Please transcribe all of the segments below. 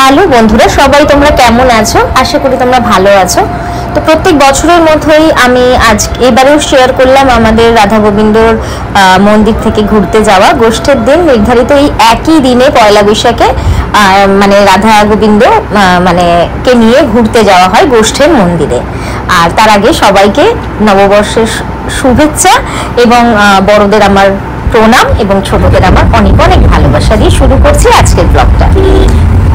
Hello বন্ধুরা, সবাই তোমরা কেমন আছো? আশা করি তোমরা ভালো আছো। তো প্রত্যেক বছরের মতোই আমি আজ এবারেও শেয়ার করলাম আমাদের রাধা গোবিন্দর মন্দির থেকে ঘুরতে যাওয়া। গোষ্ঠের দিন নির্ধারিত এই একই দিনে পয়লা বৈশাখে মানে রাধা গোবিন্দ মানে কে নিয়ে ঘুরতে যাওয়া হয় গোষ্ঠের মন্দিরে। আর তার আগে সবাইকে নববর্ষের শুভেচ্ছা এবং বড়দের আমার প্রণাম এবং ছোটদের আমার অনেক অনেক ভালোবাসা দিয়ে শুরু করছি আজকের ব্লগটা।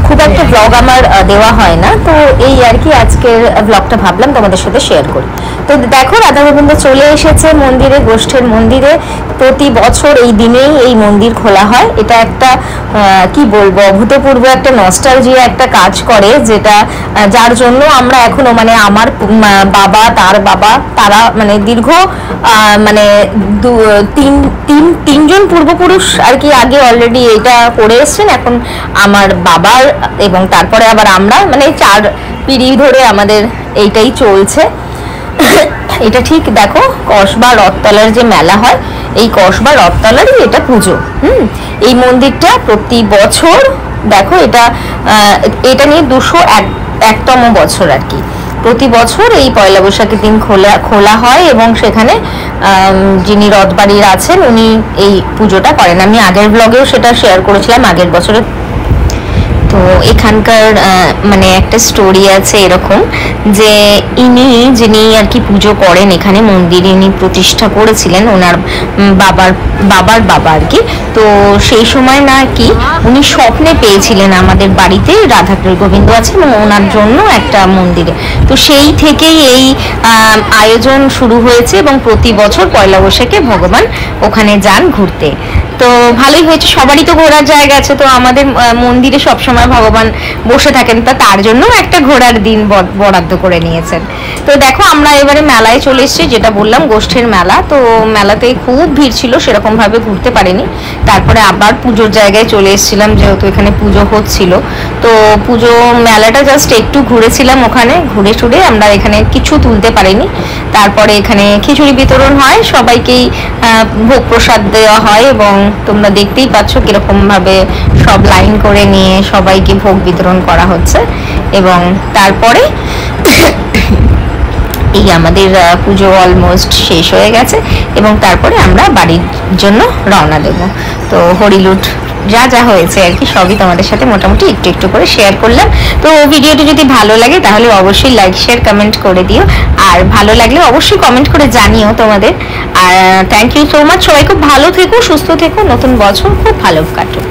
খুব একটা ব্লগ আমার দেওয়া হয় না, তো এই আর কি আজকের ব্লগটা ভাবলাম তোমাদের সাথে শেয়ার করি। তো দেখো, রাধা গোবিন্দ চলে এসেছে মন্দিরে, গোষ্ঠের মন্দিরে। প্রতি বছর এই দিনেই এই মন্দির খোলা হয়। এটা একটা কি বলবো, অভূতপূর্ব একটা নস্টালজিয়া একটা কাজ করে, যেটা যার জন্য আমরা এখনো মানে আমার বাবা, তার বাবা, তারা মানে দীর্ঘ মানে তিনজন পূর্বপুরুষ আর কি আগে অলরেডি এটা করে এসছেন। এখন আমার বাবার এবং তারপরে আবার আমরা, মানে 4 পিঢ়ি ধরে আমাদের এইটাই চলছে। এটা ঠিক দেখো, কসবা রথতলার যে মেলা হয়, এই কসবা রথতলারই এটা পুজো। এই মন্দিরটা প্রতি বছর দেখো, এটা নিয়ে 201তম বছর আর কি। প্রতি বছর এই পয়লা বৈশাখের দিন খোলা হয় এবং সেখানে যিনি রথবাড়ির আছেন উনি এই পুজোটা করেন। আমি আগের ব্লগেও সেটা শেয়ার করেছিলাম আগের বছরের। তো এখানকার মানে একটা স্টোরি আছে এরকম, যে যিনি আর কি পুজো করেন এখানে মন্দিরে, ইনি প্রতিষ্ঠা করেছিলেন ওনার বাবার বাবা আর কি। তো সেই সময় না কি উনি স্বপ্নে পেয়েছিলেন আমাদের বাড়িতে রাধা গোবিন্দ আছে এবং ওনার জন্য একটা মন্দিরে। তো সেই থেকেই এই আয়োজন শুরু হয়েছে এবং প্রতি বছর পয়লা বৈশাখে ভগবান ওখানে যান ঘুরতে। তো ভালোই হয়েছে, সবারই তো ঘোরার জায়গা আছে, তো আমাদের মন্দিরে সবসময় ভগবান বসে থাকেন, তা তার জন্য একটা ঘোরার দিন বরাদ্দ করে নিয়েছেন। তো দেখো, আমরা এবারে মেলায় চলে এসেছি, যেটা বললাম গোষ্ঠের মেলা। তো মেলাতে খুব ভিড় ছিল, সেরকম ভাবে ঘুরতে পারিনি। তারপরে আবার পুজোর জায়গায় চলে এসেছিলাম, যেহেতু এখানে পুজো হচ্ছিল। তো পুজো মেলাটা জাস্ট একটু ঘুরেছিলাম, ওখানে ঘুরে টুরে আমরা এখানে কিছু তুলতে পারিনি। তারপরে এখানে খিচুড়ি বিতরণ হয়, সবাইকেই ভোগ প্রসাদ দেওয়া হয় এবং তোমরা দেখতেই পাচ্ছ কিরকম ভাবে সব লাইন করে নিয়ে সবাইকে ভোগ বিতরণ করা হচ্ছে। এবং তারপরে এই আমাদের পুজো অলমোস্ট শেষ হয়ে গেছে এবং তারপরে আমরা বাড়ির জন্য রওনা দেব। তো হরিলুট যা যা হয়েছে আর কি সবই তোমাদের সাথে মোটামুটি একটু একটু করে শেয়ার করলাম। তো ভিডিওটি যদি ভালো লাগে তাহলে অবশ্যই লাইক শেয়ার কমেন্ট করে দিও, আর ভালো লাগলে অবশ্যই কমেন্ট করে জানিও তোমাদের। আর থ্যাংক ইউ সো মাচ, সবাই খুব ভালো থেকো, সুস্থ থেকো, নতুন বছর খুব ভালো কাটো।